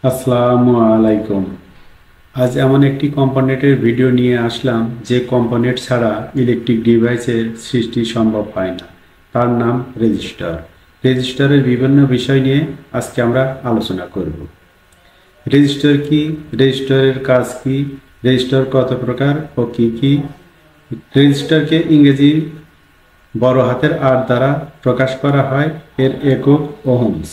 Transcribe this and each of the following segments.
আসসালামু আলাইকুম। আজ এমন একটি কম্পোনেন্টের ভিডিও নিয়ে আসলাম যে কম্পোনেন্ট ছাড়া ইলেকট্রিক ডিভাইসের সৃষ্টি সম্ভব হয় না। তার নাম রেজিস্টার। রেজিস্টারের বিভিন্ন বিষয় নিয়ে আজকে আমরা আলোচনা করব। রেজিস্টার কি, রেজিস্টারের কাজ কি, রেজিস্টার কত প্রকার ও কি কি। রেজিস্টারকে ইংরেজি বড় হাতের আর দ্বারা প্রকাশ করা হয়, এর একক ওহমস।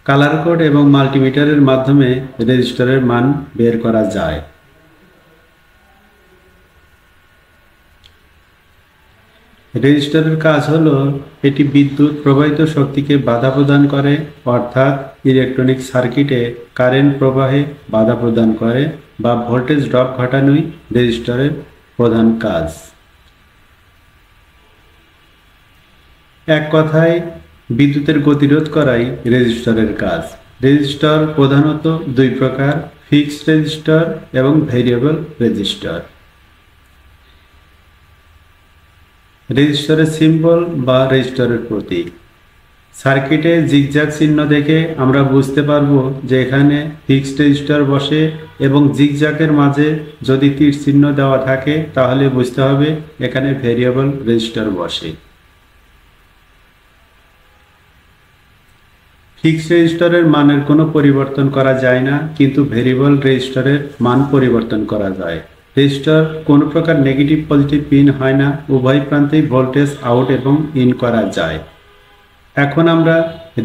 কালার কোড এবং মাল্টিমিটারের মাধ্যমে রেজিস্টারের মান বের করা যায়। রেজিস্টারের কাজ হলো, এটি বিদ্যুৎ প্রবাহিত শক্তিকে বাধা প্রদান করে, অর্থাৎ ইলেকট্রনিক সার্কিটে কারেন্ট প্রবাহে বাধা প্রদান করে বা ভোল্টেজ ড্রপ ঘটানোই রেজিস্টারের প্রধান কাজ। এক কথায় বিদ্যুতের গতিরোধ করাই রেজিস্টারের কাজ। রেজিস্টার প্রধানত দুই প্রকার: ফিক্সড রেজিস্টার এবং ভেরিয়েবল রেজিস্টার। রেজিস্টারের সিম্বল বা রেজিস্টারের প্রতীক। সার্কিটে জিগজ্যাগ চিহ্ন দেখে আমরা বুঝতে পারবো যে এখানে ফিক্সড রেজিস্টার বসে, এবং জিগজ্যাগের মাঝে যদি তীর চিহ্ন দেওয়া থাকে তাহলে বুঝতে হবে এখানে ভেরিয়েবল রেজিস্টার বসে। ফিক্সড রেজিস্টারের মানের কোনো পরিবর্তন করা যায় না, কিন্তু ভেরিয়েবল রেজিস্টারের মান পরিবর্তন করা যায়। রেজিস্টার কোনো প্রকার নেগেটিভ পজিটিভ পিন হয় না, উভয় প্রান্তেই ভোল্টেজ আউট এবং ইন করা যায়। এখন আমরা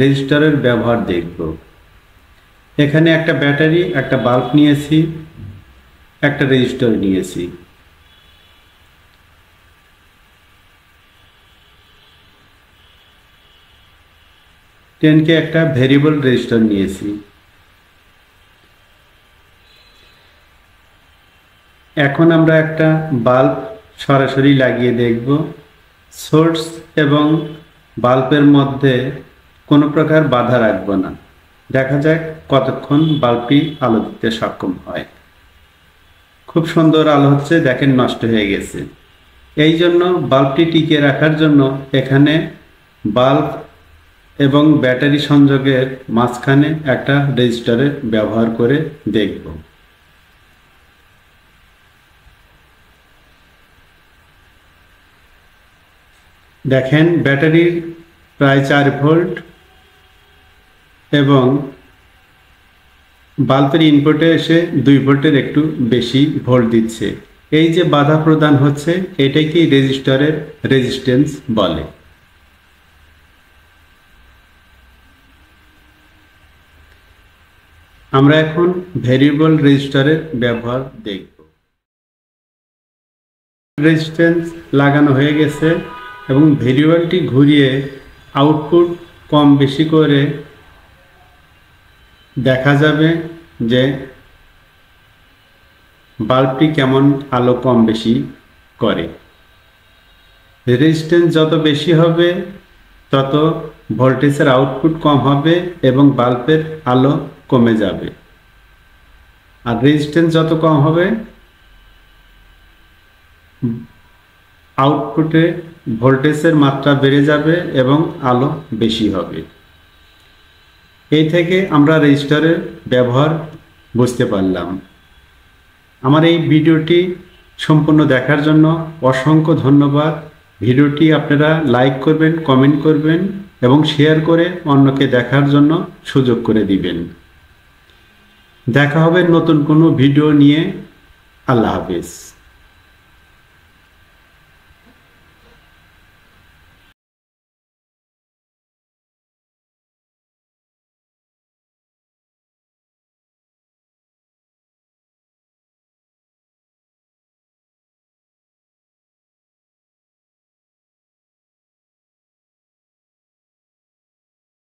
রেজিস্টারের ব্যবহার দেখব। এখানে একটা ব্যাটারি, একটা বাল্ব নিয়েছি, একটা রেজিস্টার নিয়েছি। টেনকে একটা ভেরিয়েবল রেজিস্টার নিয়েছি। এখন আমরা একটা বাল্ব সরাসরি লাগিয়ে দেখব। সোর্স এবং বাল্বের মধ্যে কোনো প্রকার বাধা রাখব না। দেখা যাক কতক্ষণ বাল্বটি আলো দিতে সক্ষম হয়। খুব সুন্দর আলো হচ্ছে, দেখেন নষ্ট হয়ে গেছে। এই জন্য বাল্বটি টিকিয়ে রাখার জন্য এখানে বাল্ব এবং ব্যাটারি সংযোগের মাঝখানে একটা রেজিস্টারের ব্যবহার করে দেখব। দেখেন ব্যাটারির প্রায় 4 ভোল্ট এবং বাল্বের ইনপুটে এসে 2 ভোল্টের একটু বেশি ভোল্ট দিচ্ছে। এই যে বাধা প্রদান হচ্ছে, এটাকে রেজিস্টারের রেজিস্ট্যান্স বলে। আমরা এখন ভেরিয়েবল রেজিস্টারের ব্যবহার দেখব। রেজিস্ট্যান্স লাগানো হয়ে গেছে এবং ভেরিয়েবলটি ঘুরিয়ে আউটপুট কম বেশি করে দেখা যাবে যে বাল্বটি কেমন আলো কম বেশি করে। রেজিস্ট্যান্স যত বেশি হবে তত ভোল্টেজের আউটপুট কম হবে এবং বাল্বের আলো কমে যাবে। আর রেজিস্ট্যান্স যত কম হবে আউটপুটে ভোল্টেজের মাত্রা বেড়ে যাবে এবং আলো বেশি হবে। এই থেকে আমরা রেজিস্টারের ব্যবহার বুঝতে পারলাম। আমার এই ভিডিওটি সম্পূর্ণ দেখার জন্য অসংখ্য ধন্যবাদ। ভিডিওটি আপনারা লাইক করবেন, কমেন্ট করবেন এবং শেয়ার করে অন্যকে দেখার জন্য সুযোগ করে দিবেন। দেখা হবে নতুন কোনো ভিডিও নিয়ে। আল্লাহ হাফেজ।